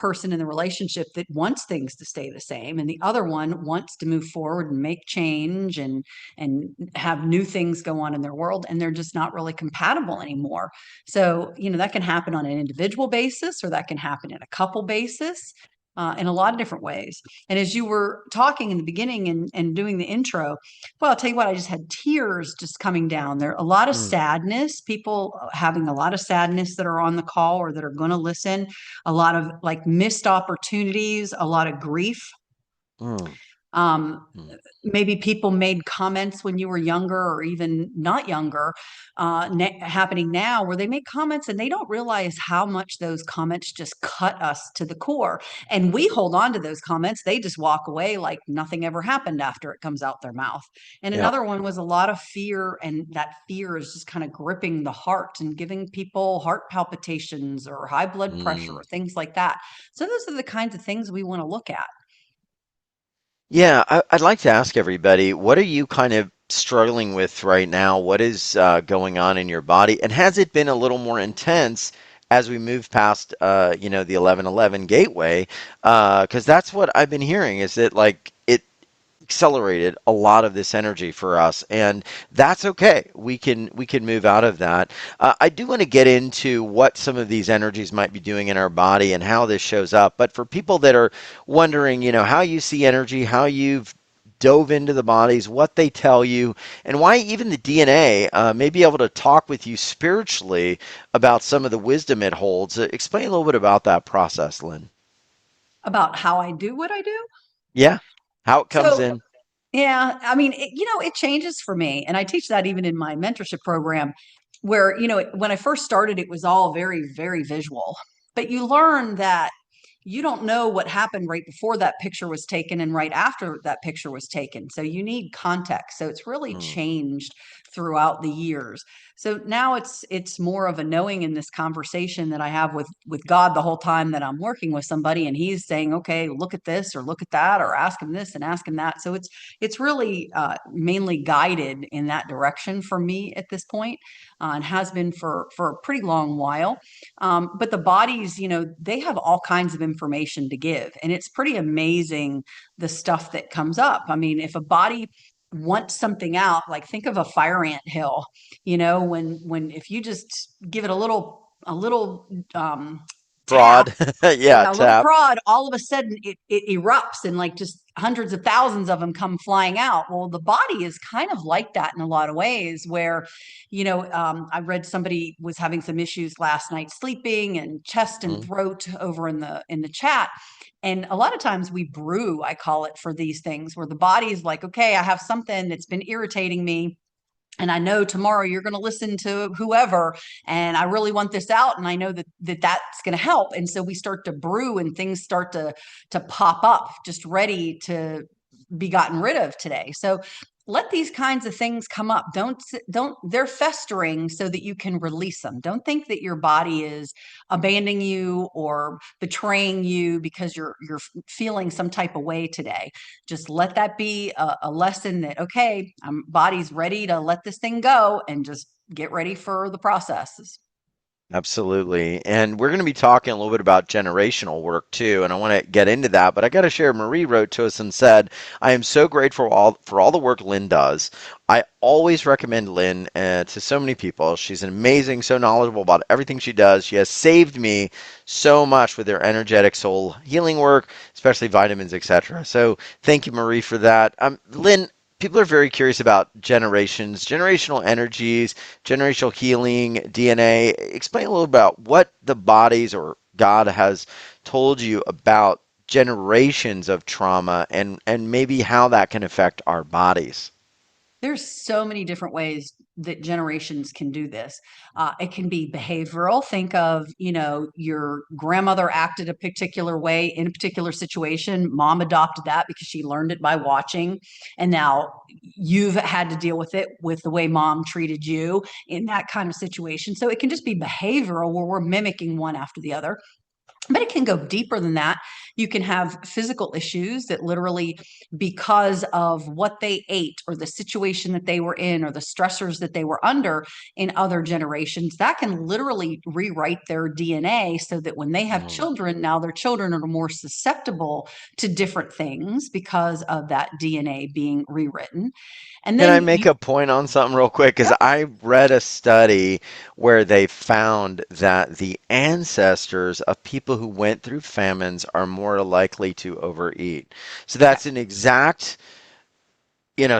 person in the relationship that wants things to stay the same, and the other one wants to move forward and make change and have new things go on in their world, and they're just not really compatible anymore. So, that can happen on an individual basis, or that can happen in a couple basis, in a lot of different ways. And as you were talking in the beginning and doing the intro, well, I'll tell you what, I just had tears just coming down. There a lot of Mm, sadness, people having a lot of sadness that are on the call or that are going to listen, a lot of like missed opportunities, a lot of grief. mm, Um, mm. Maybe people made comments when you were younger or even not younger, happening now, where they make comments and they don't realize how much those comments just cut us to the core. And we hold on to those comments. They just walk away like nothing ever happened after it comes out their mouth. And Yeah. another one was a lot of fear. And that fear is just kind of gripping the heart and giving people heart palpitations or high blood pressure Mm. or things like that. So those are the kinds of things we want to look at. Yeah, I'd like to ask everybody, what are you kind of struggling with right now? What is going on in your body? And has it been a little more intense as we move past, the 11:11 gateway? Because that's what I've been hearing is that like it accelerated a lot of this energy for us, and that's okay. We can move out of that. I do want to get into what some of these energies might be doing in our body and how this shows up. But for people that are wondering, how you see energy, how you've dove into the bodies, what they tell you, and why even the DNA may be able to talk with you spiritually about some of the wisdom it holds. Explain a little bit about that process, Lynn. About how I do what I do. Yeah, how it comes So, in. yeah, I mean, it changes for me. And I teach that even in my mentorship program, where, when I first started, it was all very, very visual. But you learn that you don't know what happened right before that picture was taken and right after that picture was taken. So you need context. So it's really Mm, changed throughout the years. So now it's more of a knowing in this conversation that I have with God the whole time that I'm working with somebody, and he's saying, okay, look at this or look at that or ask him this and ask him that. So it's really mainly guided in that direction for me at this point, and has been for a pretty long while. But the bodies, they have all kinds of information to give. And it's pretty amazing the stuff that comes up. I mean, if a body wants something out, like think of a fire ant hill, when if you just give it a little tap, Broad. Yeah, yeah, a little tap. prod, all of a sudden it erupts and like just hundreds of thousands of them come flying out. Well, the body is kind of like that in a lot of ways, where, I read somebody was having some issues last night sleeping and chest and Mm, throat over in the chat. And a lot of times we brew, I call it, for these things where the body is like, okay, I have something that's been irritating me, and I know tomorrow you're going to listen to whoever, and I really want this out, and I know that's going to help. And so we start to brew and things start to pop up just ready to be gotten rid of today. So let these kinds of things come up. Don't they're festering so that you can release them. Don't think that your body is abandoning you or betraying you because you're feeling some type of way today. Just let that be a lesson that, okay, body's ready to let this thing go, and just get ready for the processes. absolutely. And we're going to be talking a little bit about generational work too, and I want to get into that, but I got to share Marie wrote to us and said, "I am so grateful for all the work Lynn does. I always recommend Lynn to so many people. She's amazing, so knowledgeable about everything she does. She has saved me so much with her energetic soul healing work, especially vitamins, etc." So, thank you Marie for that. Lynn, people are very curious about generations, generational energies, generational healing, DNA. Explain a little about what the bodies or God has told you about generations of trauma and maybe how that can affect our bodies. There's so many different ways that generations can do this. It can be behavioral. Think of, your grandmother acted a particular way in a particular situation. Mom adopted that because she learned it by watching. And now you've had to deal with it with the way mom treated you in that kind of situation. So it can just be behavioral where we're mimicking one after the other. But it can go deeper than that. You can have physical issues that literally, because of what they ate or the situation that they were in or the stressors that they were under in other generations, that can literally rewrite their DNA so that when they have Mm. children, now their children are more susceptible to different things because of that DNA being rewritten. And Can I then make a point on something real quick? Because I read a study where they found that the ancestors of people who went through famines are more likely to overeat. So yeah. that's an exact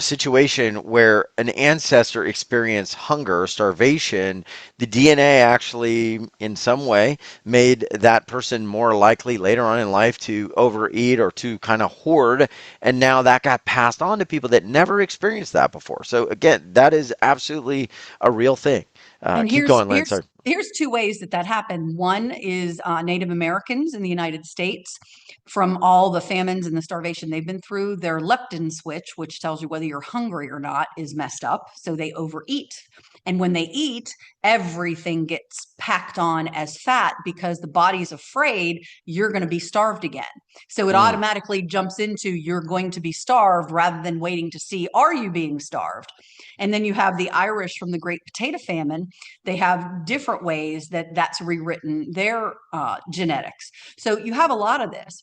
situation where an ancestor experienced hunger or starvation, the DNA actually, in some way, made that person more likely later on in life to overeat or to kind of hoard. And now that got passed on to people that never experienced that before. So, again, that is absolutely a real thing. And Keep here's going, Lynn. here's Sorry. here's two ways that that happened. One is Native Americans in the United States, from all the famines and the starvation they've been through, their leptin switch, which tells you whether you're hungry or not, is messed up. So they overeat. And when they eat, everything gets packed on as fat because the body's afraid you're going to be starved again. So it Mm. automatically jumps into you're going to be starved rather than waiting to see, are you being starved? And then you have the Irish from the Great Potato Famine. They have different ways that that's rewritten their genetics. So you have a lot of this.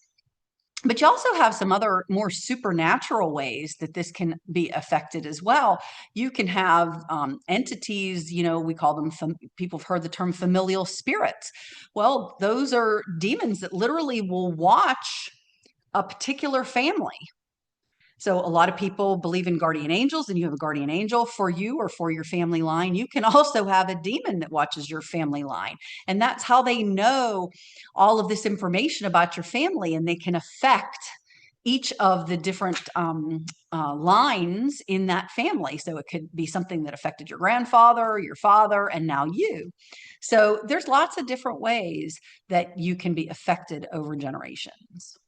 But you also have some other more supernatural ways that this can be affected as well. You can have entities, we call them, people have heard the term familial spirits. Well, those are demons that literally will watch a particular family. So a lot of people believe in guardian angels, and you have a guardian angel for you or for your family line. You can also have a demon that watches your family line. And that's how they know all of this information about your family, and they can affect each of the different lines in that family. So it could be something that affected your grandfather, your father, and now you. So there's lots of different ways that you can be affected over generations.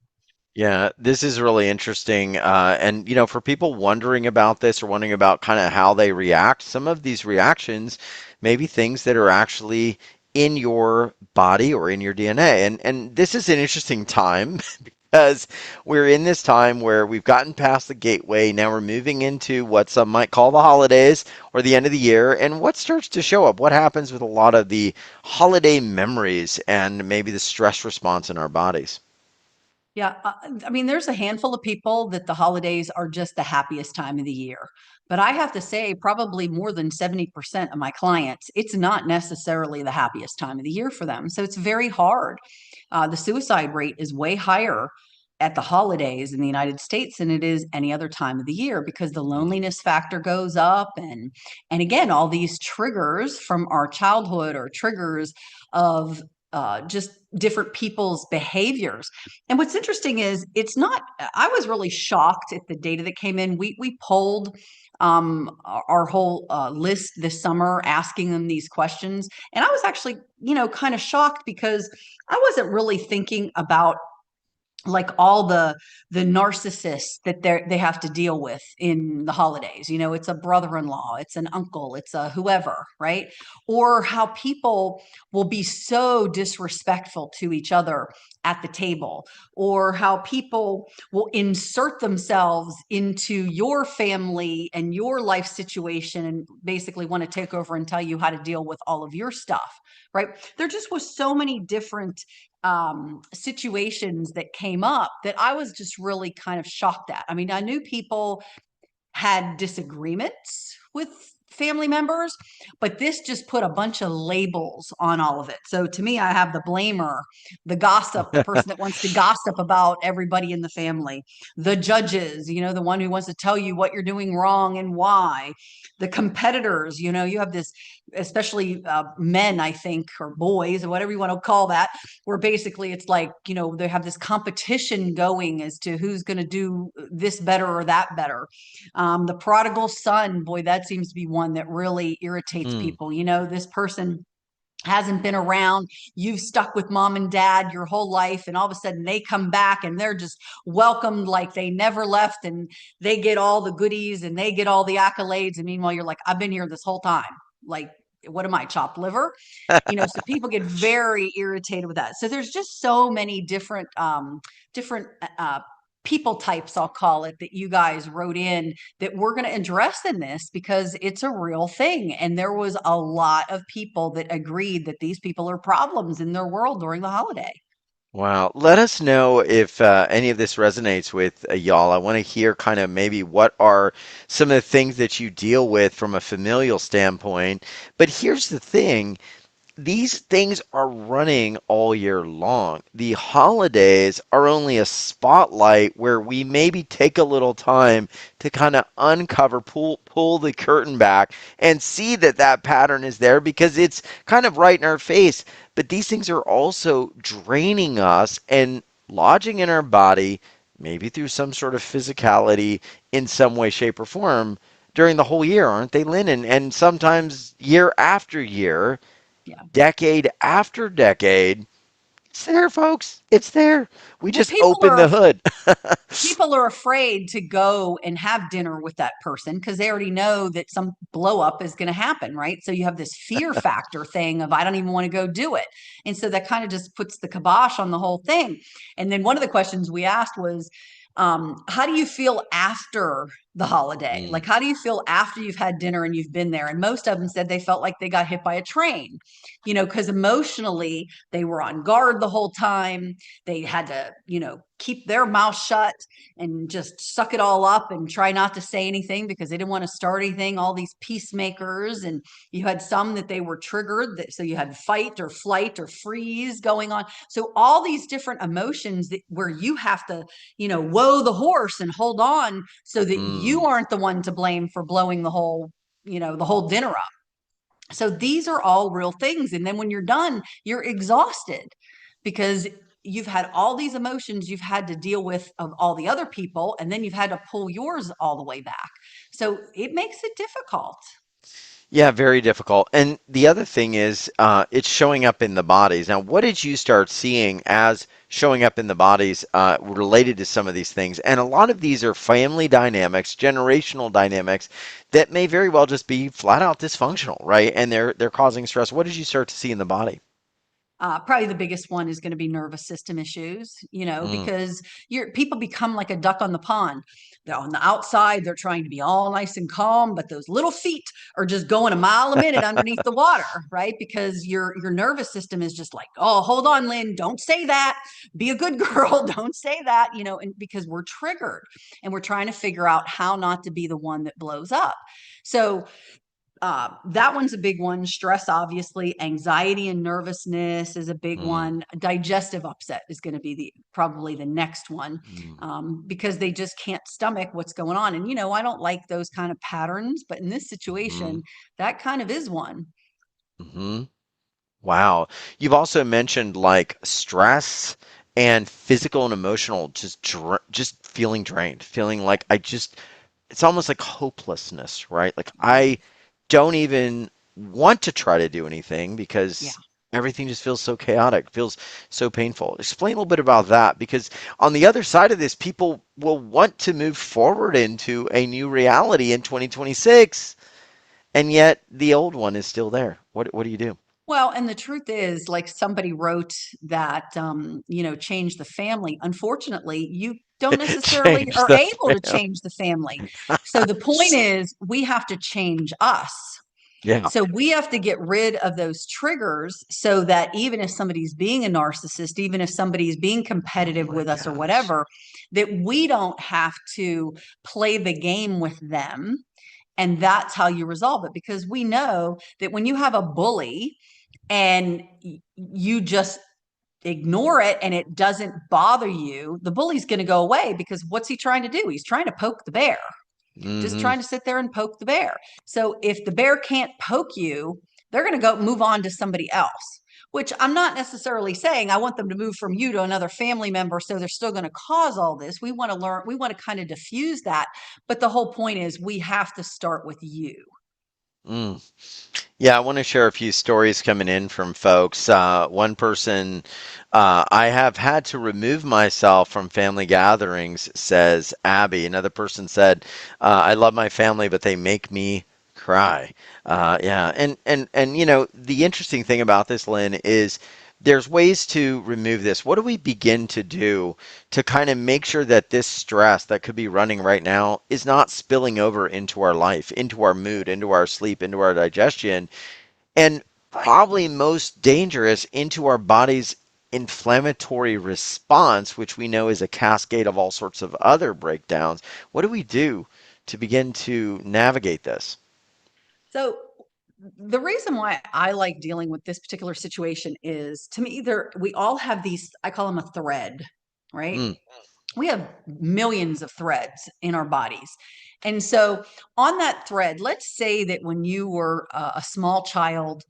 Yeah, this is really interesting. And, for people wondering about this or wondering about kind of how they react, some of these reactions may be things that are actually in your body or in your DNA. And this is an interesting time because we're in this time where we've gotten past the gateway. Now we're moving into what some might call the holidays or the end of the year. And what starts to show up? What happens with a lot of the holiday memories and maybe the stress response in our bodies? Yeah, I mean, there's a handful of people that the holidays are just the happiest time of the year. But I have to say, probably more than 70% of my clients, it's not necessarily the happiest time of the year for them. So it's very hard. The suicide rate is way higher at the holidays in the United States than it is any other time of the year because the Mm. loneliness factor goes up, and again, all these triggers from our childhood or triggers of just different people's behaviors. And what's interesting is it's not, I was really shocked at the data that came in. We polled our whole list this summer asking them these questions. And I was actually, kind of shocked because I wasn't really thinking about like all the narcissists that they have to deal with in the holidays. It's a brother-in-law, it's an uncle, it's a whoever, right? Or how people will be so disrespectful to each other at the table, or how people will insert themselves into your family and your life situation and basically want to take over and tell you how to deal with all of your stuff, right? There just was so many different situations that came up that I was just really kind of shocked at. I mean, I knew people had disagreements with family members, but this just put a bunch of labels on all of it. So to me, I have the blamer, the gossip, the person that wants to gossip about everybody in the family, the judges, the one who wants to tell you what you're doing wrong and why, the competitors, you have this, especially men, I think, or boys, or whatever you want to call that, where basically it's like, they have this competition going as to who's going to do this better or that better. The prodigal son, boy, that seems to be one that really irritates Hmm. people. This person hasn't been around. You've stuck with mom and dad your whole life, and all of a sudden they come back and they're just welcomed like they never left, and they get all the goodies and they get all the accolades. And meanwhile, you're like, I've been here this whole time. Like, what am I, chopped liver? So people get very irritated with that. So there's just so many different people types, I'll call it, that you guys wrote in that we're going to address in this because it's a real thing. And there was a lot of people that agreed that these people are problems in their world during the holiday. Wow. Let us know if any of this resonates with y'all. I want to hear kind of maybe what are some of the things that you deal with from a familial standpoint. But here's the thing. These things are running all year long. The holidays are only a spotlight where we maybe take a little time to kind of uncover, pull the curtain back and see that that pattern is there because it's kind of right in our face. But these things are also draining us and lodging in our body, maybe through some sort of physicality in some way, shape, or form during the whole year, aren't they, Lynn? And sometimes year after year, Yeah. decade after decade. It's there, folks. It's there. We Well, just open the hood. people are afraid to go and have dinner with that person because they already know that some blow up is going to happen, right? So you have this fear factor thing of I don't even want to go do it. And so that kind of just puts the kibosh on the whole thing. And then one of the questions we asked was, how do you feel after the holiday? Mm, Like, how do you feel after you've had dinner and you've been there? And most of them said they felt like they got hit by a train, because emotionally they were on guard the whole time. They had to, keep their mouth shut and just suck it all up and try not to say anything because they didn't want to start anything. All these peacemakers, and you had some that they were triggered. So you had fight or flight or freeze going on. So all these different emotions where you have to, whoa the horse and hold on so that you mm. aren't the one to blame for blowing the whole dinner up. So these are all real things. And then when you're done, you're exhausted because you've had all these emotions you've had to deal with of all the other people, and then you've had to pull yours all the way back. So it makes it difficult. Yeah, very difficult. And the other thing is, it's showing up in the bodies. Now, what did you start seeing as showing up in the bodies related to some of these things? And a lot of these are family dynamics, generational dynamics that may very well just be flat out dysfunctional, right? And they're causing stress. What did you start to see in the body? Probably the biggest one is going to be nervous system issues, Mm. because people become like a duck on the pond. They're on the outside, they're trying to be all nice and calm, but those little feet are just going a mile a minute underneath the water, right? Because your nervous system is just like, oh, hold on, Lynn, don't say that. Be a good girl, don't say that, and because we're triggered and we're trying to figure out how not to be the one that blows up. So that one's a big one. Stress, obviously, anxiety and nervousness is a big Mm. one. Digestive upset is going to be probably the next one, Mm. because they just can't stomach what's going on. And I don't like those kind of patterns, but in this Mm-hmm. situation, that kind of is one. Mm-hmm. Wow. You've also mentioned like stress and physical and emotional, just feeling drained, feeling like it's almost like hopelessness, right? Like Yeah, I don't even want to try to do anything yeah. because everything just feels so chaotic, feels so painful. Explain a little bit about that because on the other side of this, people will want to move forward into a new reality in 2026, and yet the old one is still there. What do you do? Well, and the truth is, like somebody wrote that, change the family. Unfortunately, you don't necessarily Change are the able to fan. change the family. So the point is, we have to change us. Yeah. So we have to get rid of those triggers so that even if somebody's being a narcissist, even if somebody's being Oh competitive my with us or gosh. whatever, that we don't have to play the game with them. And that's how you resolve it. Because we know that when you have a bully and you just ignore it and it doesn't bother you, the bully's going to go away because what's he trying to do? He's trying to poke the bear, just Hmm. trying to sit there and poke the bear. So if the bear can't poke you, they're going to go move on to somebody else, which I'm not necessarily saying I want them to move from you to another family member. So they're still going to cause all this. We want to learn, we want to kind of diffuse that. But the whole point is we have to start with you. Mm. Yeah, I want to share a few stories coming in from folks. One person, I have had to remove myself from family gatherings, says Abby. Another person said, I love my family, but they make me Cry. Yeah. And you know, the interesting thing about this, Lynn, is there's ways to remove this. What do we begin to do to kind of make sure that this stress that could be running right now is not spilling over into our life, into our mood, into our sleep, into our digestion, and probably most dangerous into our body's inflammatory response, which we know is a cascade of all sorts of other breakdowns. What do we do to begin to navigate this? So the reason why I like dealing with this particular situation is, to me, there we all have these, I call them a thread, right? Mm, We have millions of threads in our bodies. And so on that thread, let's say that when you were a small child,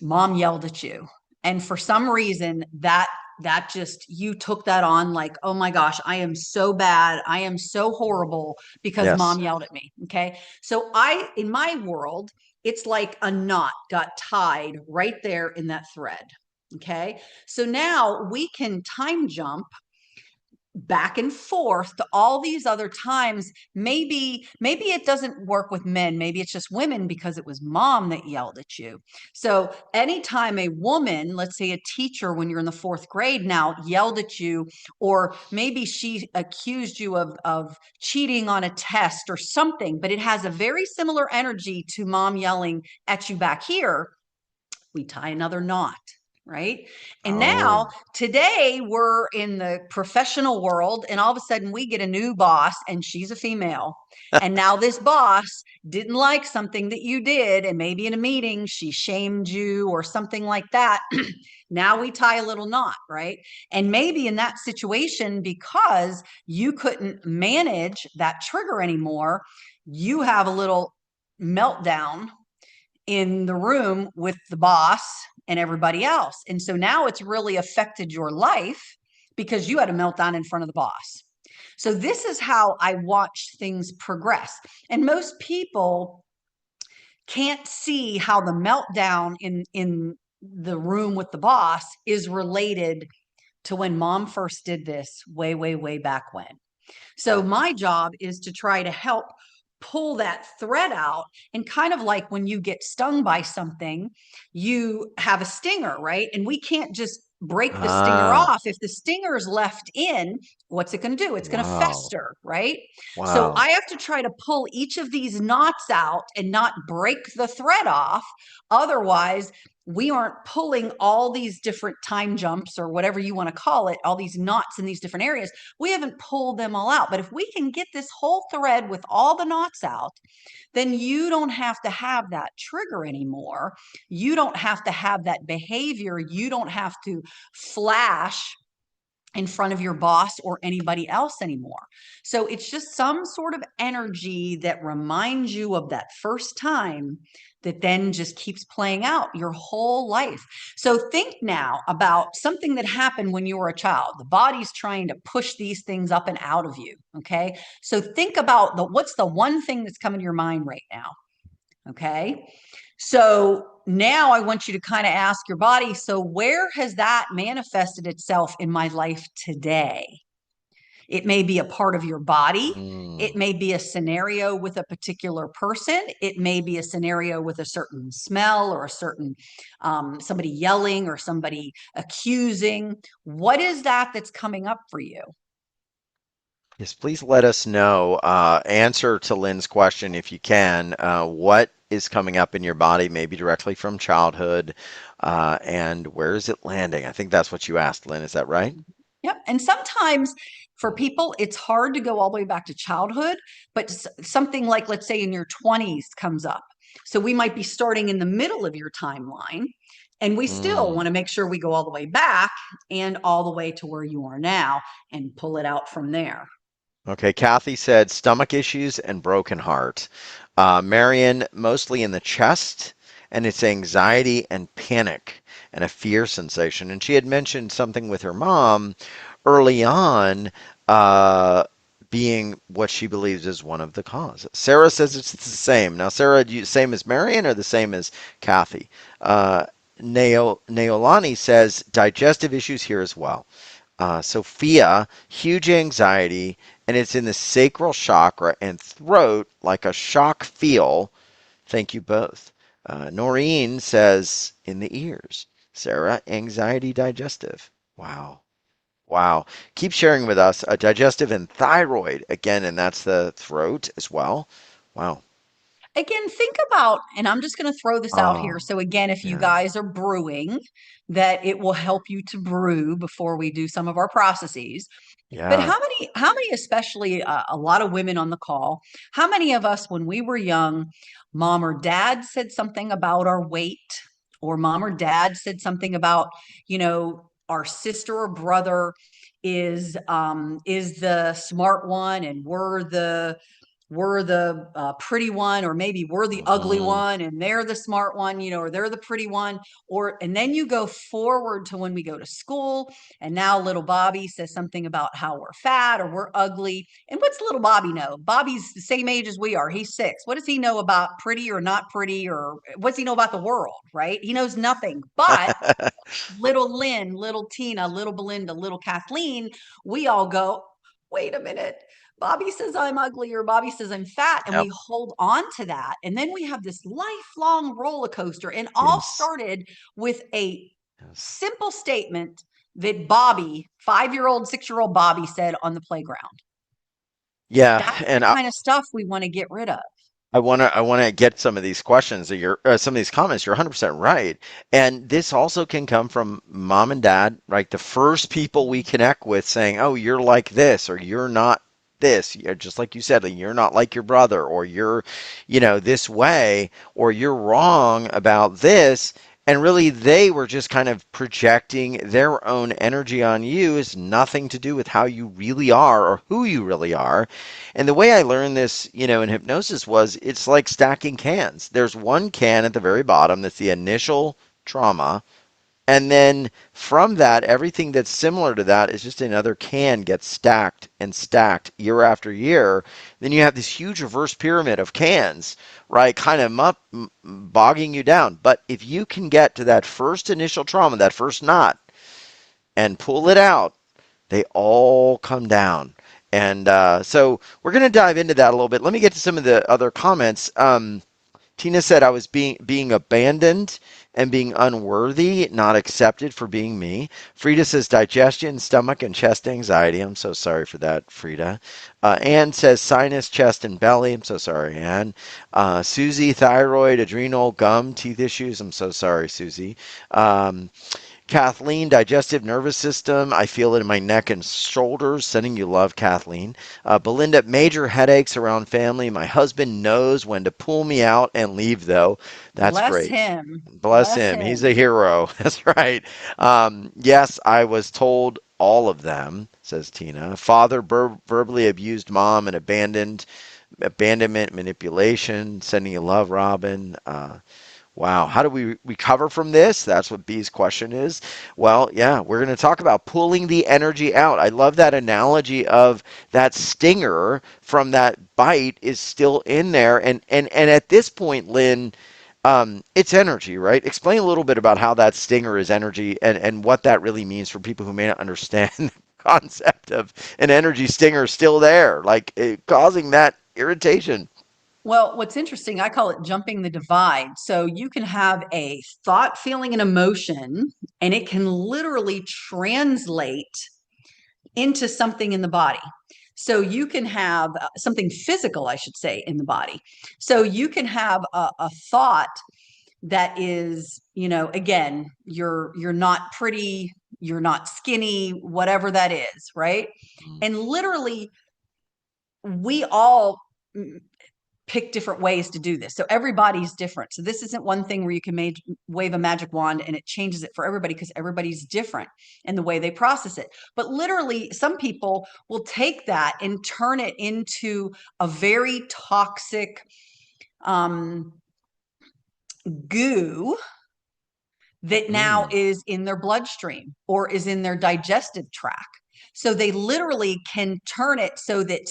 mom yelled at you, and for some reason that just, you took that on like, oh my gosh, I am so bad, I am so horrible because yes. mom yelled at me. Okay, so I, in my world, it's like a knot got tied right there in that thread. Okay, so now we can time jump back and forth to all these other times. Maybe it doesn't work with men, maybe it's just women because it was mom that yelled at you. So anytime a woman, let's say a teacher when you're in the fourth grade now, yelled at you, or maybe she accused you of cheating on a test or something, but it has a very similar energy to mom yelling at you back here, we tie another knot, right? And now Oh. today we're in the professional world, and all of a sudden we get a new boss, and she's a female. And now this boss didn't like something that you did, and maybe in a meeting she shamed you or something like that. Now we tie a little knot, right? And maybe in that situation, because you couldn't manage that trigger anymore, you have a little meltdown in the room with the boss and everybody else. And so now it's really affected your life because you had a meltdown in front of the boss. So this is how I watch things progress. And most people can't see how the meltdown in the room with the boss is related to when mom first did this way back when. So my job is to try to help pull that thread out, and kind of like when you get stung by something, you have a stinger, right? And we can't just break the stinger Ah, off. If the stinger is left in, what's it going to do? It's going to wow. fester, right? So Wow. I have to try to pull each of these knots out and not break the thread off. Otherwise, we aren't pulling all these different time jumps or whatever you want to call it, all these knots in these different areas. We haven't pulled them all out. But if we can get this whole thread with all the knots out, then you don't have to have that trigger anymore. You don't have to have that behavior. You don't have to flash in front of your boss or anybody else anymore. So it's just some sort of energy that reminds you of that first time, that then just keeps playing out your whole life. So think now about something that happened when you were a child. The body's trying to push these things up and out of you. Okay. So think about what's the one thing that's coming to your mind right now. Okay. So now I want you to kind of ask your body, so where has that manifested itself in my life today? It may be a part of your body. Mm. It may be a scenario with a particular person. It may be a scenario with a certain smell or a certain somebody yelling or somebody accusing. What is that that's coming up for you? Yes, please let us know. Answer to Lynn's question if you can. What is coming up in your body, maybe directly from childhood, and where is it landing? I think that's what you asked, Lynn. Is that right? Yep. And sometimes for people, it's hard to go all the way back to childhood, but something like, let's say, in your 20s comes up. So we might be starting in the middle of your timeline, and we still Mm. want to make sure we go all the way back and all the way to where you are now and pull it out from there. Okay, Kathy said stomach issues and broken heart. Marion, mostly in the chest, and it's anxiety and panic and a fear sensation. And she had mentioned something with her mom early on, uh, being what she believes is one of the causes. Sarah says it's the same. Now, Sarah, do you same as Marion or the same as Kathy? Neolani says digestive issues here as well. Sophia, huge anxiety, and it's in the sacral chakra and throat, like a shock feel, Thank you both. Noreen says in the ears. Sarah, anxiety digestive. Wow. Wow. Keep sharing with us. Digestive and thyroid again, and that's the throat as well. Wow. Again, think about, and I'm just going to throw this out here. Oh, So, again, if you yeah. guys are brewing, that it will help you to brew before we do some of our processes. But Yeah. how many, especially a lot of women on the call, how many of us, when we were young, mom or dad said something about our weight, or mom or dad said something about, our sister or brother is the smart one, and we're the pretty one, or maybe we're the ugly Hmm. one and they're the smart one, or they're the pretty one. And then you go forward to when we go to school, and now little Bobby says something about how we're fat or we're ugly. And what's little Bobby know? Bobby's the same age as we are. He's 6. What does he know about pretty or not pretty, or what's he know about the world, right? He knows nothing. But little Lynn, little Tina, little Belinda, little Kathleen, we all go, wait a minute. Bobby says I'm ugly, or Bobby says I'm fat. And Yep. we hold on to that. And then we have this lifelong roller coaster. And all Yes. started with a Yes. simple statement that Bobby, 5-year-old, 6-year-old Bobby, said on the playground. Yeah, That's the and kind of stuff we want to get rid of. I want to get some of these questions that you're some of these comments. You're 100% right. And this also can come from mom and dad, right? The first people we connect with saying, "Oh, you're like this," or "You're not this." Just like you said, like, "You're not like your brother," or "You're, this way," or "You're wrong about this." And really, they were just kind of projecting their own energy on you. Is nothing to do with how you really are or who you really are. And the way I learned this, in hypnosis was it's like stacking cans. There's one can at the very bottom that's the initial trauma. And then from that, everything that's similar to that is just another can gets stacked and stacked year after year. Then you have this huge reverse pyramid of cans, right? Kind of bogging you down. But if you can get to that first initial trauma, that first knot, and pull it out, they all come down. And so we're going to dive into that a little bit. Let me get to some of the other comments. Tina said I was being abandoned and being unworthy, not accepted for being me. Frida says digestion, stomach, and chest anxiety. I'm so sorry for that, Frida. Anne says sinus, chest, and belly. I'm so sorry, Anne. Susie, thyroid, adrenal, gum, teeth issues. I'm so sorry, Susie. Um, Kathleen, digestive nervous system. I feel it in my neck and shoulders. Sending you love, Kathleen. Belinda, major headaches around family. My husband knows when to pull me out and leave, though. That's Bless great. him. Bless Bless him. He's him. a hero. That's right. Yes, I was told all of them, says Tina. Father verbally abused mom and abandonment, manipulation. Sending you love, Robin. Wow. How do we recover from this? That's what B's question is. Well, yeah, we're going to talk about pulling the energy out. I love that analogy of that stinger from that bite is still in there. And at this point, Lynn, it's energy, right? Explain a little bit about how that stinger is energy and what that really means for people who may not understand the concept of an energy stinger still there, like causing that irritation. Well, what's interesting, I call it jumping the divide. So you can have a thought, feeling, and emotion, and it can literally translate into something in the body. So you can have something physical, I should say, in the body. So you can have a thought that is, again, you're not pretty, you're not skinny, whatever that is, right? And literally, we all pick different ways to do this. So everybody's different. So this isn't one thing where you can wave a magic wand and it changes it for everybody, because everybody's different in the way they process it. But literally, some people will take that and turn it into a very toxic um, goo that now Mm. is in their bloodstream or is in their digestive tract. So they literally can turn it so that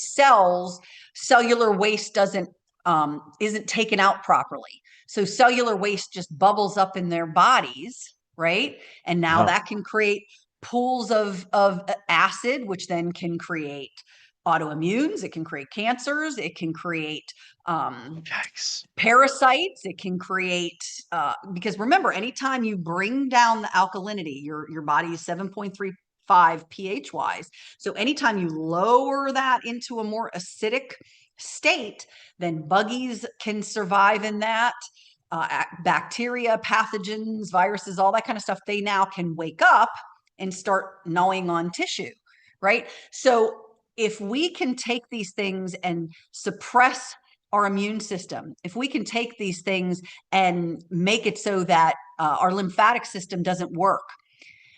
cellular waste isn't taken out properly. So cellular waste just bubbles up in their bodies, right? And now Wow. that can create pools of acid, which then can create autoimmunes, it can create cancers, it can create Yikes. parasites, it can create because remember, anytime you bring down the alkalinity, your body is 7.35 pH wise. So anytime you lower that into a more acidic state, then buggies can survive in that. Bacteria, pathogens, viruses, all that kind of stuff, they now can wake up and start gnawing on tissue, right? So if we can take these things and suppress our immune system, if we can take these things and make it so that our lymphatic system doesn't work,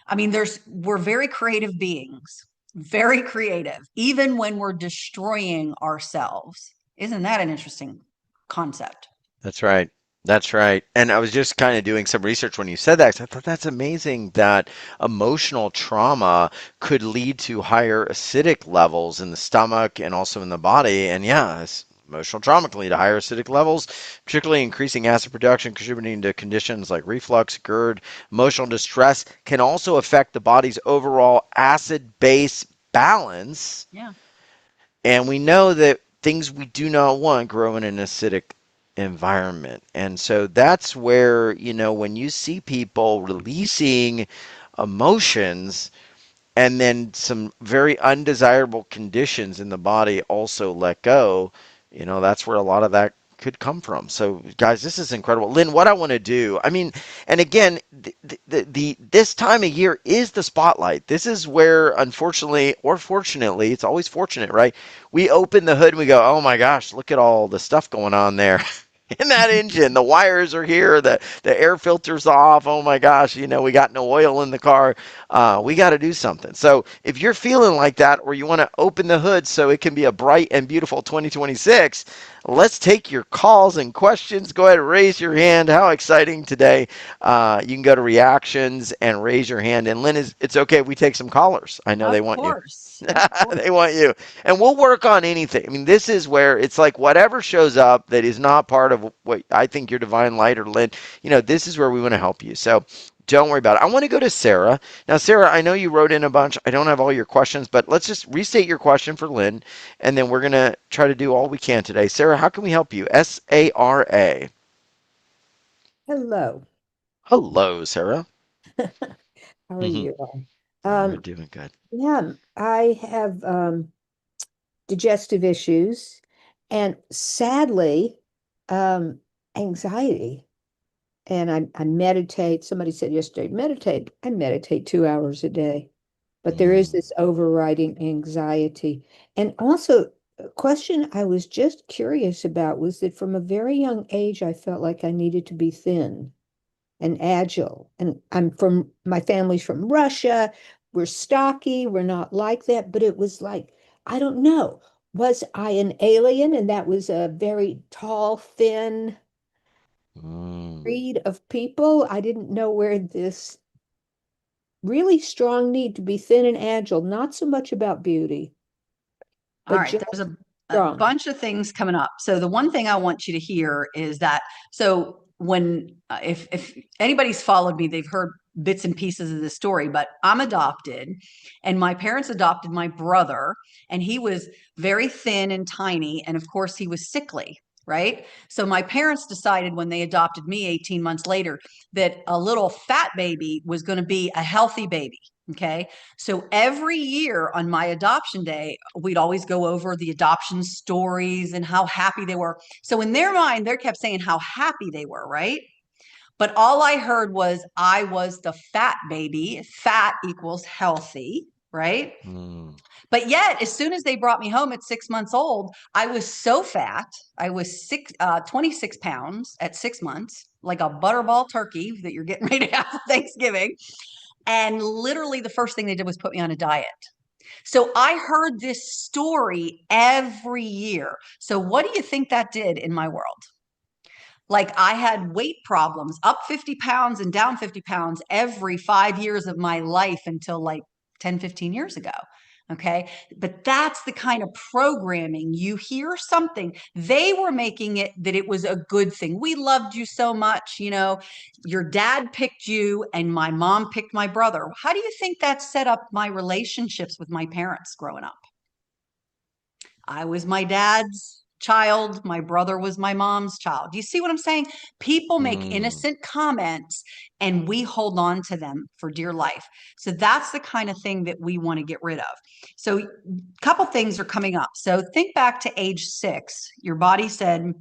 I mean, we're very creative beings, very creative, even when we're destroying ourselves. Isn't that an interesting concept? That's right. That's right. And I was just kind of doing some research when you said that, 'cause I thought that's amazing that emotional trauma could lead to higher acidic levels in the stomach and also in the body. And yeah, emotional trauma can lead to higher acidic levels, particularly increasing acid production, contributing to conditions like reflux, GERD. Emotional distress can also affect the body's overall acid base balance. Yeah. And we know that things we do not want grow in an acidic environment. And so that's where, when you see people releasing emotions and then some very undesirable conditions in the body also let go, that's where a lot of that could come from. So guys, this is incredible. Lynn, what I want to do, I mean, and again, this time of year is the spotlight. This is where, unfortunately or fortunately, it's always fortunate, right? We open the hood and we go, oh my gosh, look at all the stuff going on there. In that engine, the wires are here, the air filter's off. Oh my gosh, we got no oil in the car. We got to do something. So if you're feeling like that, or you want to open the hood so it can be a bright and beautiful 2026, let's take your calls and questions. Go ahead and raise your hand. How exciting today. You can go to reactions and raise your hand. And Lynn, it's okay if we take some callers. I know Of they want you. course. Of course. They want you. And we'll work on anything. I mean, this is where it's like whatever shows up that is not part of what I think your divine light or Lynn, this is where we want to help you. So don't worry about it. I want to go to Sarah. Now, Sarah, I know you wrote in a bunch. I don't have all your questions, but let's just restate your question for Lynn, and then we're going to try to do all we can today. Sarah, how can we help you? Sara. Hello. Hello, Sarah. How are you? We're Um, doing good. yeah, I have digestive issues and sadly, anxiety. And I meditate. Somebody said yesterday, meditate. I meditate 2 hours a day. But there is Mm, this overriding anxiety. And also, a question I was just curious about was that from a very young age, I felt like I needed to be thin and agile. And my family's from Russia. We're stocky. We're not like that. But it was like, I don't know. Was I an alien? And that was a very tall, thin mm. breed of people. I didn't know where this really strong need to be thin and agile, not so much about beauty, All but right, just there's a strong. bunch of things coming up. So the one thing I want you to hear is that when if anybody's followed me, they've heard bits and pieces of this story, but I'm adopted and my parents adopted my brother and he was very thin and tiny and of course he was sickly, right? So my parents decided when they adopted me 18 months later that a little fat baby was going to be a healthy baby. Okay. So every year on my adoption day, we'd always go over the adoption stories and how happy they were. So in their mind, they kept saying how happy they were, right? But all I heard was I was the fat baby. Fat equals healthy, right? Mm. But yet, as soon as they brought me home at 6 months old, I was so fat. I was 26 pounds at 6 months, like a butterball turkey that you're getting ready to have for Thanksgiving. And literally, the first thing they did was put me on a diet. So I heard this story every year. So what do you think that did in my world? Like I had weight problems, up 50 pounds and down 50 pounds every 5 years of my life until like 10, 15 years ago. Okay. But that's the kind of programming you hear something. They were making it that it was a good thing. We loved you so much. Your dad picked you and my mom picked my brother. How do you think that set up my relationships with my parents growing up? I was my dad's child. My brother was my mom's child. Do you see what I'm saying? People make Mm. innocent comments and we hold on to them for dear life. So that's the kind of thing that we want to get rid of. So a couple things are coming up. So think back to age 6. Your body said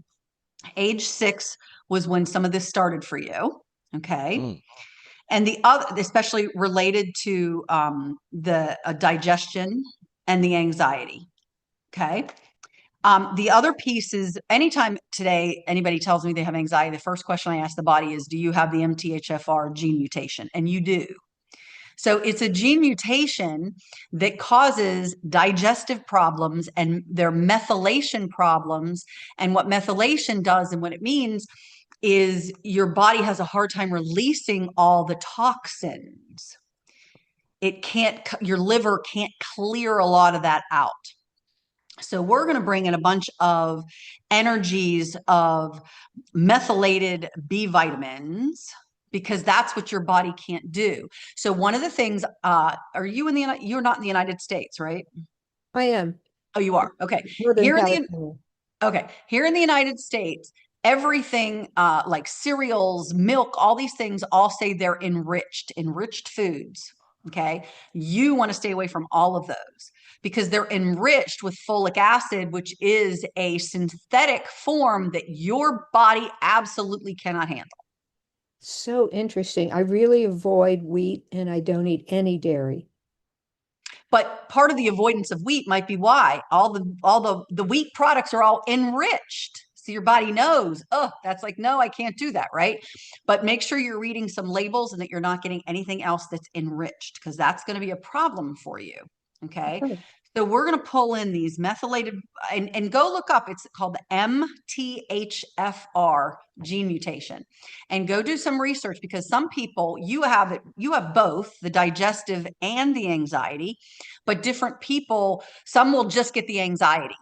age 6 was when some of this started for you. Okay. Mm. And the other, especially related to the digestion and the anxiety. Okay. The other piece is anytime today anybody tells me they have anxiety, the first question I ask the body is, do you have the MTHFR gene mutation? And you do. So it's a gene mutation that causes digestive problems and their methylation problems. And what methylation does and what it means is your body has a hard time releasing all the toxins. It can't, your liver can't clear a lot of that out. So we're going to bring in a bunch of energies of methylated B vitamins because that's what your body can't do. So one of the things, are you in the, you're not in the United States, right? I am. Oh, you are. Okay. Northern Here in the, California. okay. Here in the United States, everything like cereals, milk, all these things all say they're enriched foods. Okay. You want to stay away from all of those because they're enriched with folic acid, which is a synthetic form that your body absolutely cannot handle. So interesting. I really avoid wheat and I don't eat any dairy. But part of the avoidance of wheat might be why all the wheat products are all enriched. So your body knows, oh, that's like, no, I can't do that, right? But make sure you're reading some labels and that you're not getting anything else that's enriched because that's going to be a problem for you. Okay. Oh, So we're going to pull in these methylated and go look up. It's called the MTHFR gene mutation and go do some research because some people you have both the digestive and the anxiety, but different people, some will just get the anxiety.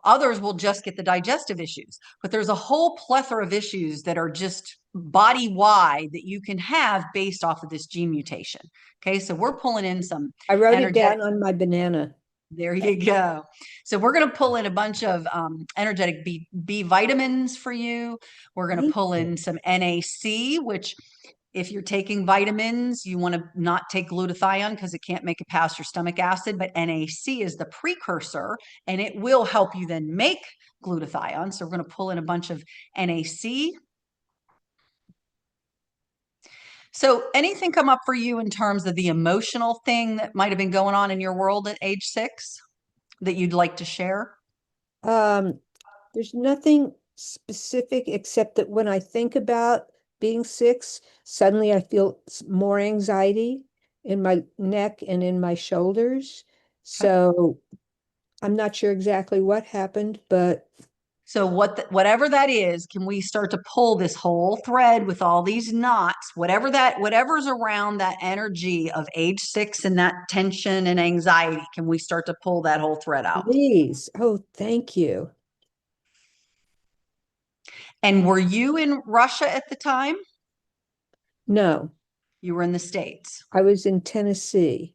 Others will just get the digestive issues, but there's a whole plethora of issues that are just body wide that you can have based off of this gene mutation. Okay, so we're pulling in some I wrote it energetic. down on my banana. There you go. So we're going to pull in a bunch of energetic B vitamins for you. We're going to Thank pull you. in some NAC, which if you're taking vitamins, you want to not take glutathione because it can't make it past your stomach acid, but NAC is the precursor and it will help you then make glutathione. So we're going to pull in a bunch of NAC. So anything come up for you in terms of the emotional thing that might have been going on in your world at age 6 that you'd like to share? Um, there's nothing specific except that when I think about being 6, suddenly I feel more anxiety in my neck and in my shoulders. Okay. So I'm not sure exactly what happened, but So whatever that is, can we start to pull this whole thread with all these knots, whatever's around that energy of age 6 and that tension and anxiety, can we start to pull that whole thread out? please. Oh, thank you. And were you in Russia at the time? No, You were in the States. I was in Tennessee.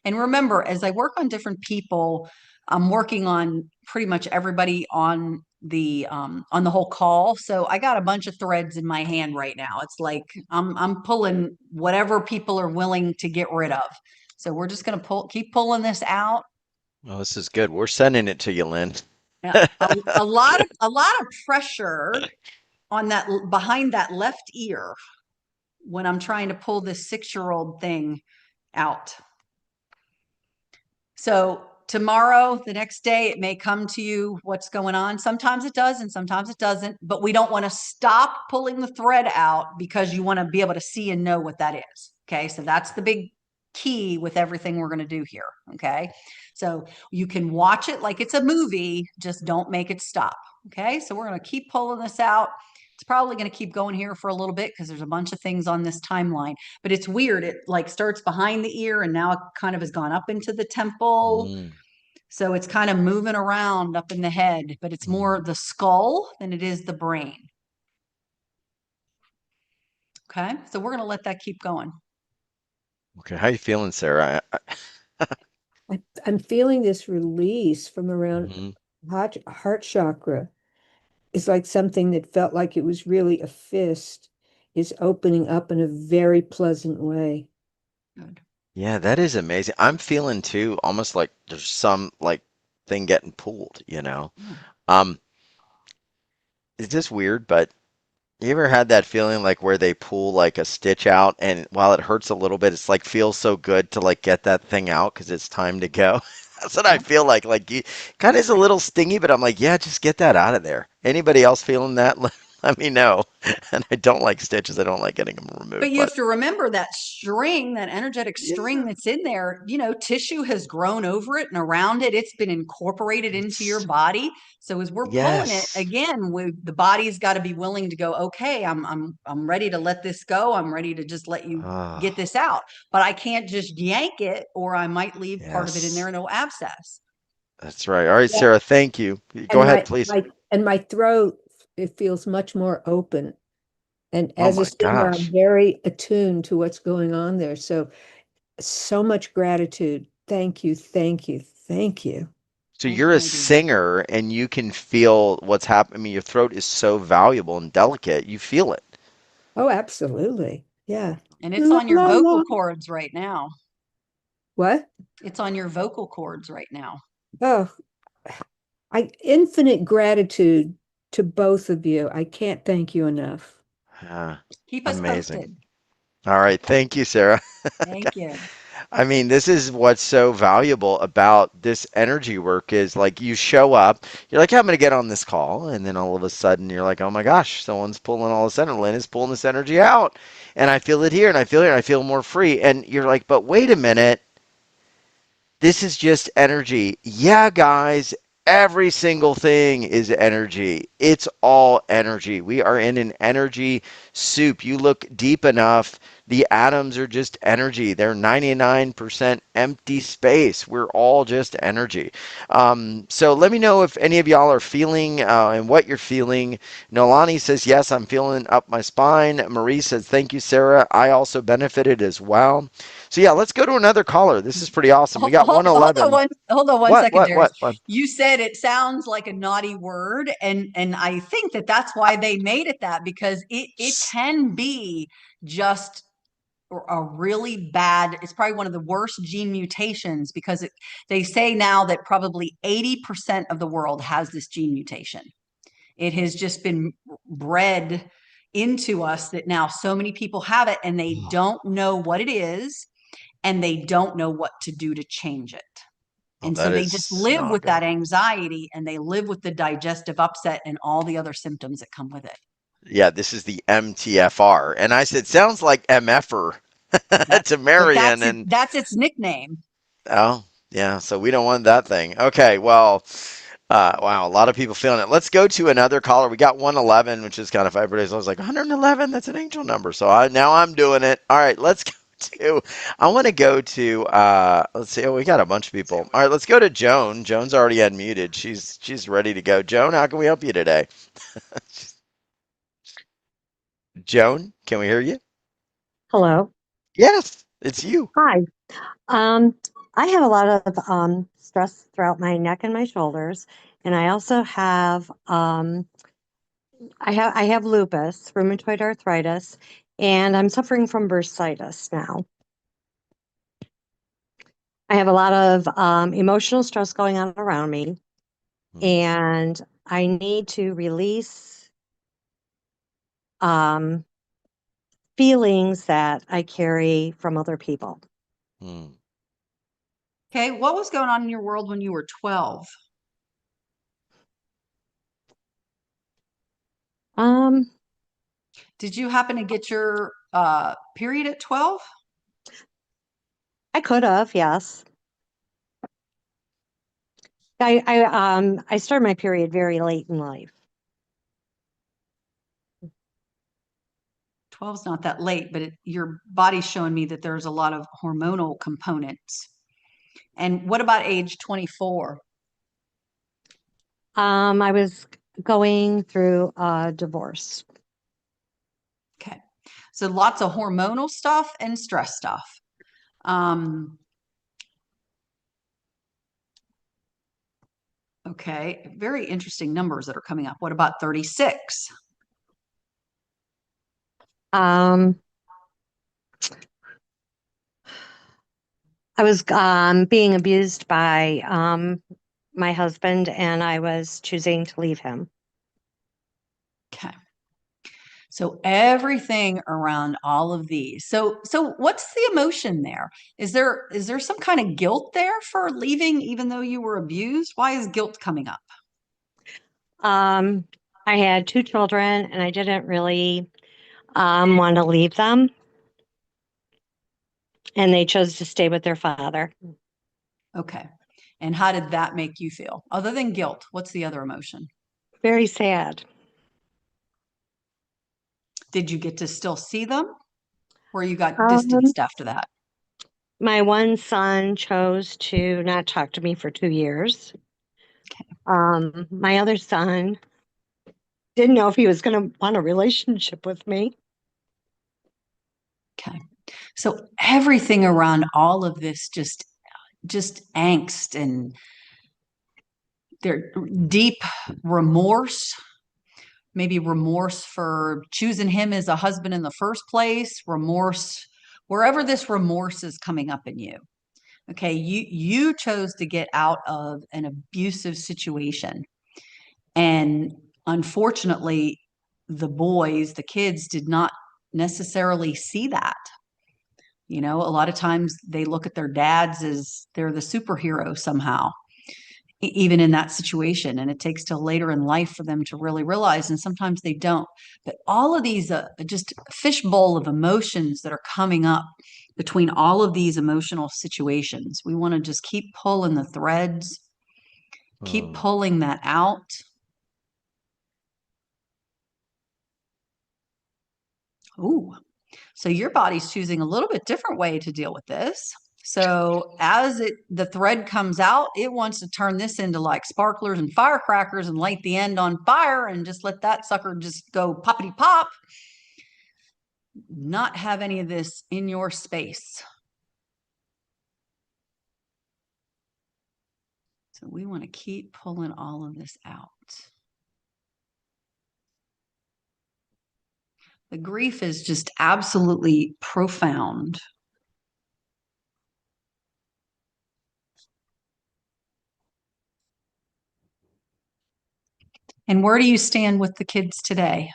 And remember, as I work on different people, I'm working on pretty much everybody on the whole call. So I got a bunch of threads in my hand right now. It's like I'm pulling whatever people are willing to get rid of. So we're just gonna keep pulling this out. Oh, this is good. We're sending it to you, Lynn. Yeah, a lot of pressure on that behind that left ear when I'm trying to pull this 6-year-old thing out. So tomorrow, the next day, it may come to you what's going on. Sometimes it does and sometimes it doesn't, but we don't want to stop pulling the thread out because you want to be able to see and know what that is. Okay. So that's the big key with everything we're going to do here. Okay. So you can watch it like it's a movie, just don't make it stop. Okay. So we're going to keep pulling this out. It's probably going to keep going here for a little bit because there's a bunch of things on this timeline, but it's weird. It like starts behind the ear and now it kind of has gone up into the temple. Mm, So it's kind of moving around up in the head, but it's mm. more the skull than it is the brain. Okay. So we're going to let that keep going. Okay, how you feeling, Sarah? I'm feeling this release from around Mhm. heart chakra. It's like something that felt like it was really a fist is opening up in a very pleasant way. Good. Yeah, that is amazing. I'm feeling too, almost like there's some like thing getting pulled, you know. Yeah. Um, it's just weird, but you ever had that feeling like where they pull like a stitch out and while it hurts a little bit, it's like feels so good to like get that thing out because it's time to go. That's what I Yeah. feel like. Like you kind of is a little stingy, but I'm like, yeah, just get that out of there. Anybody else feeling that? Let me know. And I don't like stitches. I don't like getting them But removed, you but have to remember that string, that energetic string yeah, that's in there, tissue has grown over it and around it. It's been incorporated into your it's body. So as we're pulling it yes. again, the body's got to be willing to go, okay, I'm ready to let this go. I'm ready to just let you get Oh, this out. But I can't just yank it or I might leave part of it in there yes. and it'll abscess. That's right. All right, Yeah. Sarah, thank you. Go And ahead, please. my throat, it feels much more open. And Oh as a my singer, I'm gosh. very attuned to what's going on there. So much gratitude. Thank you, thank you, thank you. So Thank you're you, a my dear. singer and you can feel what's happening. I mean, your throat is so valuable and delicate. You feel it. Oh, absolutely. Yeah. And it's La on your la vocal la. cords right now. What? It's on your vocal cords right now. Oh, I infinite gratitude to both of you. I can't thank you enough. Keep us Amazing. posted. All right. Thank you, Sarah. Thank you. I mean, this is what's so valuable about this energy work is like you show up, you're like, yeah, I'm going to get on this call. And then all of a sudden you're like, oh my gosh, someone's pulling all this energy. Lynn is pulling this energy out. And I feel it here and I feel it here and I feel more free. And you're like, but wait a minute. This is just energy. Yeah, guys, every single thing is energy. It's all energy. We are in an energy soup. You look deep enough, the atoms are just energy. They're 99% empty space. We're all just energy. So let me know if any of y'all are feeling and what you're feeling. Nolani says, yes, I'm feeling up my spine. Marie says, thank you, Sarah. I also benefited as well. So yeah, let's go to another caller. This is pretty awesome. We got Hold 111. on one What? second, What? Darius. What? You said it sounds like a naughty word, and I think that that's why they made it that because it can be just a really bad. It's probably one of the worst gene mutations because they say now that probably 80% of the world has this gene mutation. It has just been bred into us that now so many people have it and they don't know what it is and they don't know what to do to change it. Oh, And so that they just is live not with that good. anxiety and they live with the digestive upset and all the other symptoms that come with it. Yeah, this is the MTFR. And I said, sounds like MFR That to but Marion. And that's its nickname. oh, yeah, so we don't want that thing. Okay, well, wow, a lot of people feeling it. Let's go to another caller. We got 111, which is kind of everybody's always like 111. That's an angel number. So now I'm doing it. All right, let's go to. I want to go to. Let's see. Oh, we got a bunch of people. All right, let's go to Joan. Joan's already unmuted. She's ready to go. Joan, how can we help you today? Joan, can we hear you? Hello. Yes, it's you. Hi. Um, I have a lot of stress throughout my neck and my shoulders, and I also have I have lupus, rheumatoid arthritis, and I'm suffering from bursitis now. I have a lot of emotional stress going on around me, Hmm, and I need to release um, feelings that I carry from other people. hmm. Okay, what was going on in your world when you were 12? Um, Did you happen to get your period at 12? I could have, yes. I started my period very late in life. 12's not that late, but your body's showing me that there's a lot of hormonal components. And what about age 24? I was going through a divorce. Okay. So lots of hormonal stuff and stress stuff. Okay, very interesting numbers that are coming up. What about 36? I was being abused by my husband, and I was choosing to leave him. Okay. So everything around all of these. So what's the emotion there? Is there some kind of guilt there for leaving even though you were abused? Why is guilt coming up? I had 2 children, and I didn't really want to leave them, and they chose to stay with their father. Okay. And how did that make you feel? Other than guilt, what's the other emotion? Very sad. Did you get to still see them or you got Um, distanced after that? my one son chose to not talk to me for 2 years. My other son didn't know if he was going to want a relationship with me. Okay. So everything around all of this just angst and their deep remorse, maybe remorse for choosing him as a husband in the first place, remorse wherever this remorse is coming up in you. Okay, you chose to get out of an abusive situation. And unfortunately, the kids did not necessarily see that. You know, a lot of times they look at their dads as they're the superhero somehow, even in that situation. And it takes till later in life for them to really realize, and sometimes they don't. But all of these, just a fishbowl of emotions that are coming up between all of these emotional situations. We want to just keep pulling the threads, keep Mm. pulling that out. Ooh, so your body's choosing a little bit different way to deal with this. So as the thread comes out, it wants to turn this into like sparklers and firecrackers and light the end on fire and just let that sucker just go poppity pop. Not have any of this in your space. So we want to keep pulling all of this out. The grief is just absolutely profound. And where do you stand with the kids today?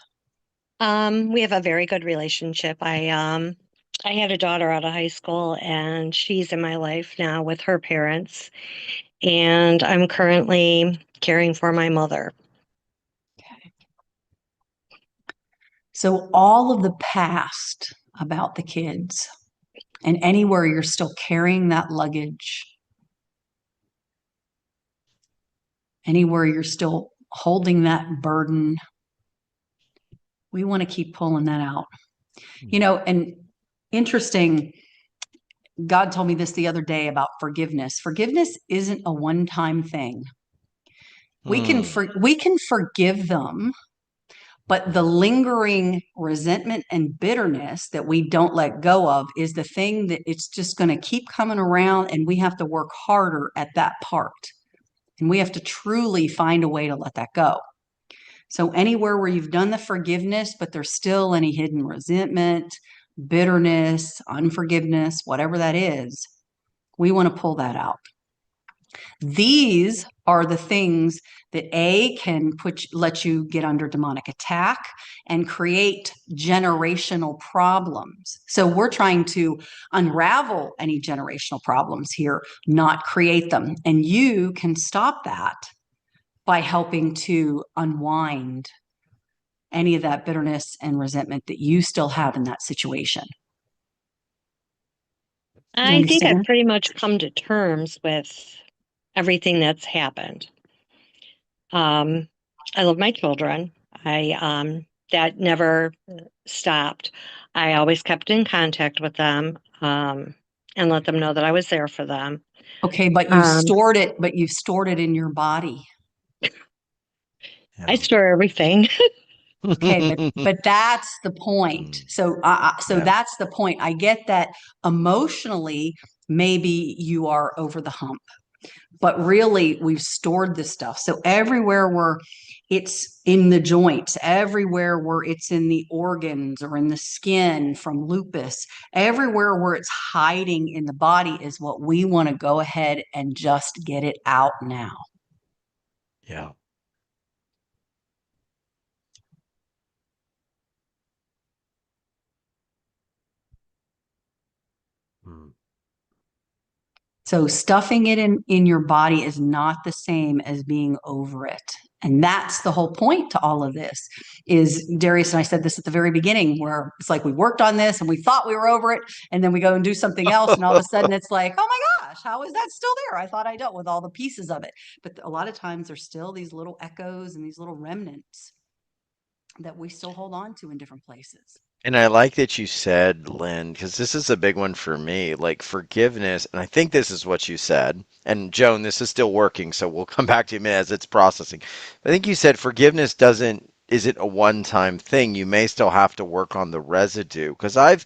We have a very good relationship. I had a daughter out of high school, and she's in my life now with her parents. And I'm currently caring for my mother. Okay. So all of the past about the kids and anywhere you're still carrying that luggage, anywhere you're still holding that burden, we want to keep pulling that out. You know, and interesting, God told me this the other day about forgiveness. Forgiveness isn't a one-time thing. Mm. We can forgive them, but the lingering resentment and bitterness that we don't let go of is the thing that it's just going to keep coming around, and we have to work harder at that part. And we have to truly find a way to let that go. So anywhere where you've done the forgiveness, but there's still any hidden resentment, bitterness, unforgiveness, whatever that is, we want to pull that out. These are the things that can let you get under demonic attack and create generational problems. So we're trying to unravel any generational problems here, not create them. And you can stop that by helping to unwind any of that bitterness and resentment that you still have in that situation. You I think I've understand? pretty much come to terms with everything that's happened. Um, I love my children. That never stopped. I always kept in contact with them, and let them know that I was there for them. Okay, but Um, you've stored it in your body. I Yeah. store everything. Okay, but that's the point. Mm, So yeah. that's the point. I get that emotionally, maybe you are over the hump, but really we've stored this stuff. So everywhere where it's in the joints, everywhere where it's in the organs or in the skin from lupus, everywhere where it's hiding in the body is what we want to go ahead and just get it out now. Yeah. Mm. So stuffing it in your body is not the same as being over it. And that's the whole point to all of this is Darius and I said this at the very beginning where it's like we worked on this and we thought we were over it and then we go and do something else and all of a sudden it's like, oh my gosh, how is that still there? I thought I dealt with all the pieces of it. But a lot of times there's still these little echoes and these little remnants that we still hold on to in different places. And I like that you said, Lynn, because this is a big one for me, like forgiveness. And I think this is what you said. And Joan, this is still working, so we'll come back to you as it's processing. I think you said forgiveness isn't a one-time thing. You may still have to work on the residue. Because I've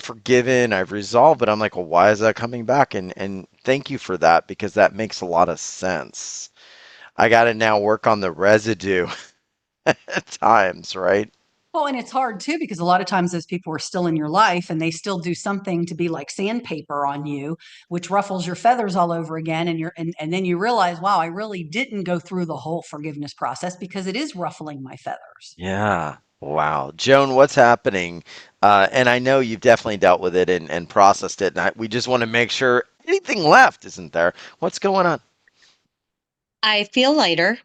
forgiven, I've resolved, but I'm like, well, why is that coming back? And thank you for that, because that makes a lot of sense. I got to now work on the residue at times, right? Well, and it's hard too because a lot of times those people are still in your life and they still do something to be like sandpaper on you, which ruffles your feathers all over again. And then you realize, wow, I really didn't go through the whole forgiveness process because it is ruffling my feathers. Yeah. Wow. Joan, what's happening? And I know you've definitely dealt with it and processed it. And we just want to make sure anything left isn't there. What's going on? I feel lighter.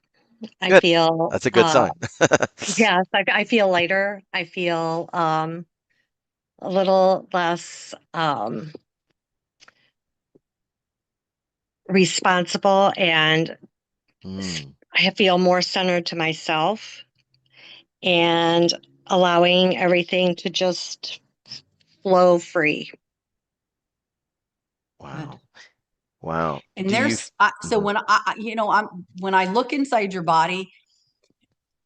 I Good. feel, That's a good sign. yes, I feel lighter. I feel a little less responsible, and Mm, I feel more centered to myself and allowing everything to just flow free. Good. wow. Wow. And Do you? so Mhm. when when I look inside your body,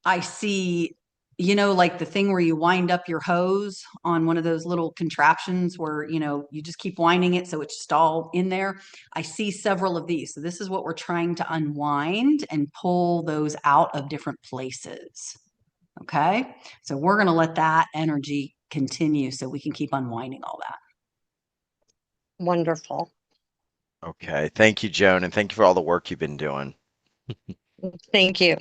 I see, like the thing where you wind up your hose on one of those little contraptions where, you just keep winding it so it's just all in there. I see several of these. So this is what we're trying to unwind and pull those out of different places. Okay. So we're going to let that energy continue so we can keep unwinding all that. Wonderful. Okay. Thank you, Joan, and thank you for all the work you've been doing. Thank you.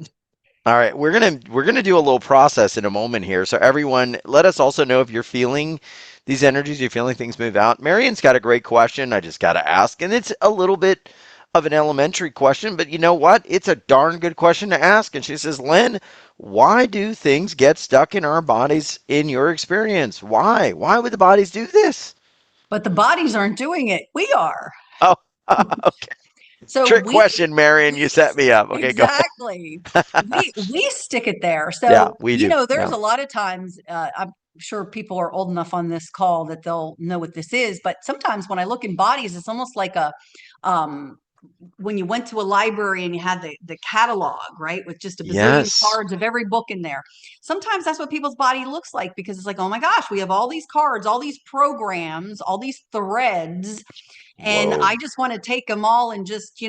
All right, we're gonna do a little process in a moment here. So everyone, let us also know if you're feeling these energies, you're feeling things move out. Marion's got a great question. I just gotta ask, and it's a little bit of an elementary question, but you know what? It's a darn good question to ask. And she says, Lynn, why do things get stuck in our bodies in your experience? Why? Why would the bodies do this? But the bodies aren't doing it. We are. Oh, okay. So Trick question, Marion. You we set me up. Okay, go exactly ahead. we stick it there. Yeah, So we do. there's Yeah. a lot of times I'm sure people are old enough on this call that they'll know what this is. But sometimes when I look in bodies, it's almost like a um, when you went to a library and you had the catalog, right, with just a bazillion Yes. cards of every book in there. Sometimes that's what people's body looks like because it's like, oh my gosh, we have all these cards, all these programs, all these threads, and I Whoa. just want to take them all and just,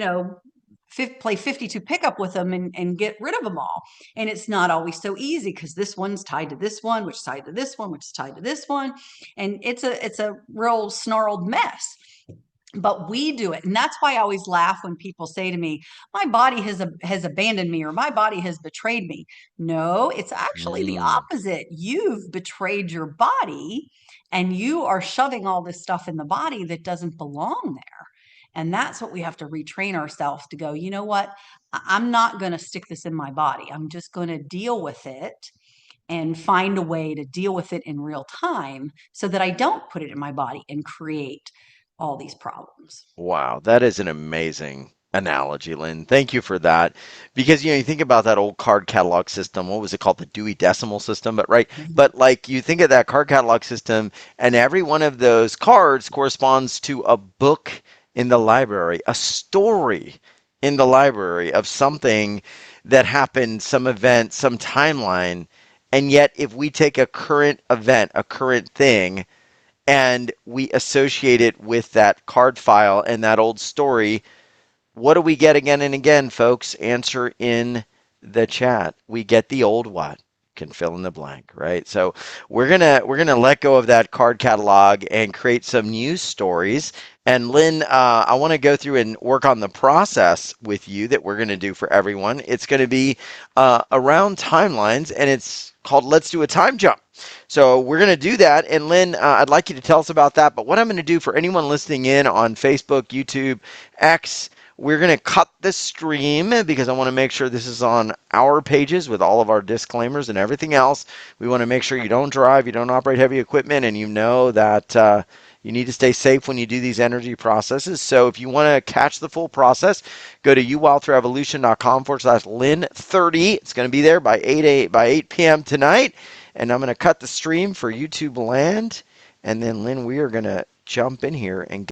play 52 pickup with them and get rid of them all. And it's not always so easy because this one's tied to this one, which is tied to this one, which is tied to this one. And it's a real snarled mess. But we do it. And that's why I always laugh when people say to me, my body has abandoned me or my body has betrayed me. No, it's actually the Mm. opposite. You've betrayed your body and you are shoving all this stuff in the body that doesn't belong there. And that's what we have to retrain ourselves to go, you know what? I'm not going to stick this in my body. I'm just going to deal with it and find a way to deal with it in real time so that I don't put it in my body and create all these problems. Wow, that is an amazing analogy, Lynn. Thank you for that. Because you think about that old card catalog system. What was it called? The Dewey Decimal System. But right, Mhm. but like you think of that card catalog system, and every one of those cards corresponds to a book in the library, a story in the library of something that happened, some event, some timeline. And yet, if we take a current event, a current thing, and we associate it with that card file and that old story, what do we get again and again, folks? Answer in the chat. We get the old what? Can fill in the blank, right? So we're gonna let go of that card catalog and create some new stories. And Lynn, I want to go through and work on the process with you that we're gonna do for everyone. It's gonna be around timelines, and it's called Let's Do a Time Jump. So we're going to do that. And Lynn, I'd like you to tell us about that. But what I'm going to do for anyone listening in on Facebook, YouTube, X, we're going to cut the stream because I want to make sure this is on our pages with all of our disclaimers and everything else. We want to make sure you don't drive, you don't operate heavy equipment, and you know that you need to stay safe when you do these energy processes. So if you want to catch the full process, go to uwealthrevolution.com/Lynn30. It's going to be there by 8 p.m. tonight. And I'm going to cut the stream for YouTube land. And then, Lynn, we are going to jump in here and